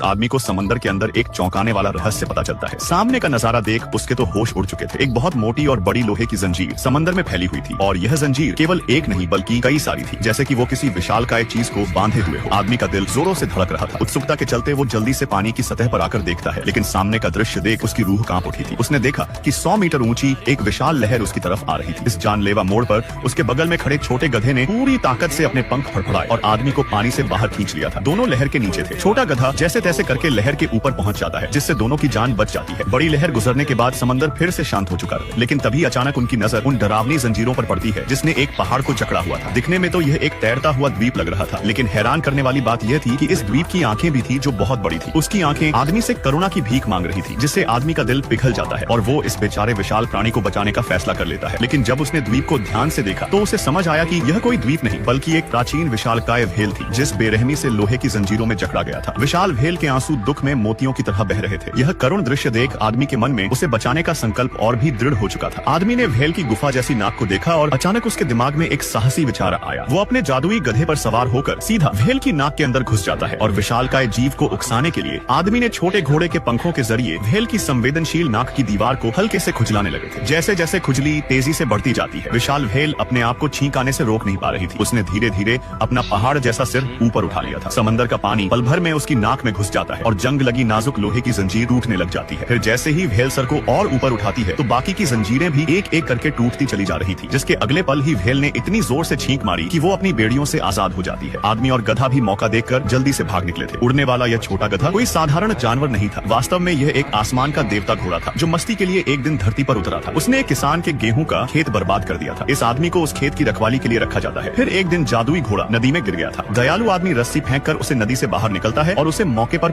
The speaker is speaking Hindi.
इस आदमी को समंदर के अंदर एक चौंकाने वाला रहस्य पता चलता है। सामने का नजारा देख उसके तो होश उड़ चुके थे। एक बहुत मोटी और बड़ी लोहे की जंजीर समंदर में फैली हुई थी और यह जंजीर केवल एक नहीं बल्कि कई सारी थी, जैसे कि वो किसी विशालकाय चीज को बांधे हुए हो। आदमी का दिल जोरों से धड़क रहा था। उत्सुकता के चलते वो जल्दी से पानी की सतह पर आकर देखता है, लेकिन सामने का दृश्य देख उसकी रूह कांप उठी थी। उसने देखा कि 100 मीटर ऊंची एक विशाल लहर उसकी तरफ आ रही थी। इस जानलेवा मोड़ पर उसके बगल में खड़े छोटे गधे ने पूरी ताकत से अपने पंख फड़फड़ाए और आदमी को पानी से बाहर खींच लिया था। दोनों लहर के नीचे थे। छोटा गधा जैसे तैसे करके लहर के ऊपर पहुंच जाता है, जिससे दोनों की जान बच जाती है। बड़ी लहर गुजरने के बाद समंदर फिर से शांत हो चुका है, लेकिन तभी अचानक उनकी नजर उन डरावनी जंजीरों पर पड़ती है जिसने एक पहाड़ को जकड़ा हुआ था। दिखने में तो यह एक तैरता हुआ द्वीप लग रहा था, लेकिन हैरान करने वाली बात यह थी कि इस द्वीप की आंखें भी थी जो बहुत बड़ी थी। उसकी आंखें आदमी से करुणा की भीख मांग रही थी, जिससे आदमी का दिल पिघल जाता है और वो इस बेचारे विशाल प्राणी को बचाने का फैसला कर लेता है। लेकिन जब उसने द्वीप को ध्यान से देखा तो उसे समझ आया कि यह कोई द्वीप नहीं बल्कि एक प्राचीन विशालकाय भेल थी, जिस बेरहमी से लोहे की जंजीरों में जकड़ा गया था। विशाल भेल के आंसू दुख में मोतियों की तरह बह रहे थे। यह करुण दृश्य देख आदमी के मन में उसे बचाने का संकल्प और भी दृढ़ हो चुका था। आदमी ने भेल की गुफा जैसी नाक को देखा और अचानक उसके दिमाग में एक साहसी विचार आया। वो अपने जादुई गधे पर सवार होकर सीधा भेल की नाक के अंदर घुस जाता है और विशालकाय जीव को उकसाने के लिए आदमी ने छोटे घोड़े के पंखों के जरिए भेल की संवेदनशील नाक की दीवार को हल्के से खुजलाने लगे थे। जैसे जैसे खुजली तेजी से बढ़ती जाती है, विशाल भेल अपने आप को छींक आने से रोक नहीं पा रही थी। उसने धीरे धीरे अपना पहाड़ जैसा सिर ऊपर उठा लिया था। समंदर का पानी पल भर में उसकी नाक में घुस जाता है और जंग लगी नाजुक लोहे की जंजीर टूटने लग जाती है। फिर जैसे ही भेल सर को और ऊपर उठाती है तो बाकी की जंजीरें भी एक एक करके टूटती चली जा रही थी, जिसके अगले पल ही भेल ने इतनी जोर से छींक मारी कि वो अपनी बेड़ियों से आजाद हो जाती है। आदमी और गधा भी मौका देखकर जल्दी से भाग निकले थे। उड़ने वाला यह छोटा गधा कोई साधारण जानवर नहीं था। वास्तव में यह एक आसमान का देवता घोड़ा था जो मस्ती के लिए एक दिन धरती पर उतरा था। उसने एक किसान के गेहूं का खेत बर्बाद कर दिया था। इस आदमी को उस खेत की रखवाली के लिए रखा जाता है। फिर एक दिन जादुई घोड़ा नदी में गिर गया था। दयालु आदमी रस्सी फेंक कर उसे नदी से बाहर निकलता है और उसे मौके पर